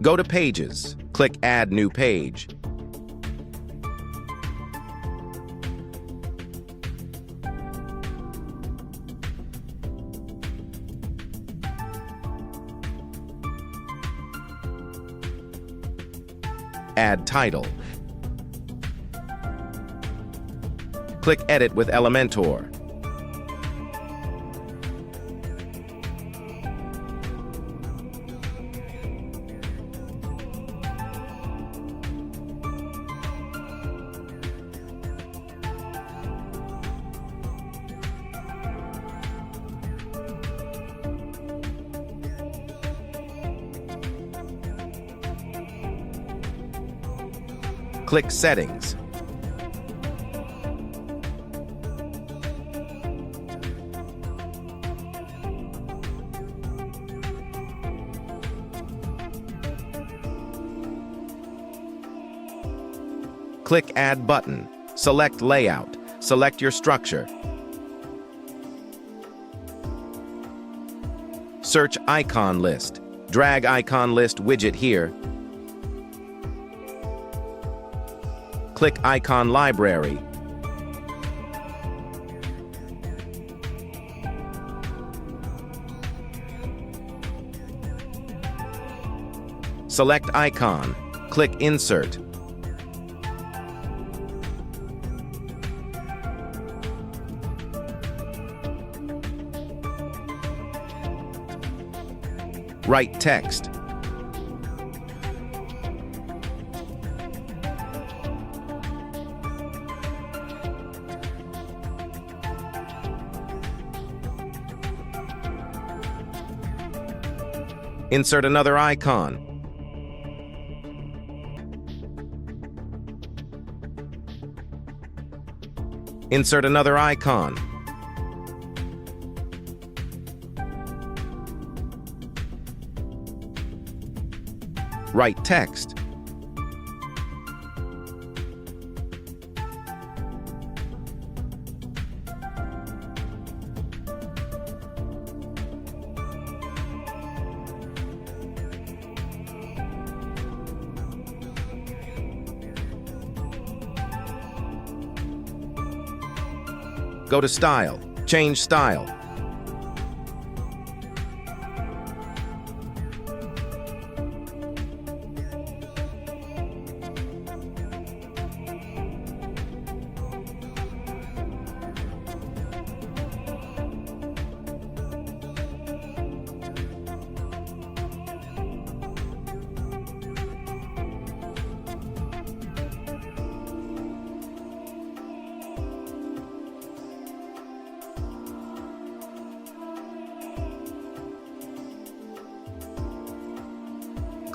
Go to Pages. Click Add New Page. Add title. Click Edit with Elementor. Click Settings. Click Add Button. Select Layout. Select your structure. Search Icon List. Drag Icon List widget here. Click Icon Library. Select Icon. Click Insert. Write text. Insert another icon. Insert another icon. Write text. Go to Style. Change style.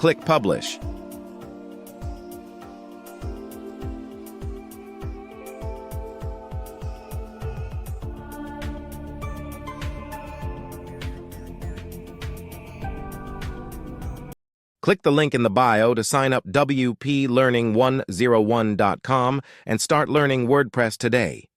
Click Publish. Click the link in the bio to sign up wplearning101.com and start learning WordPress today.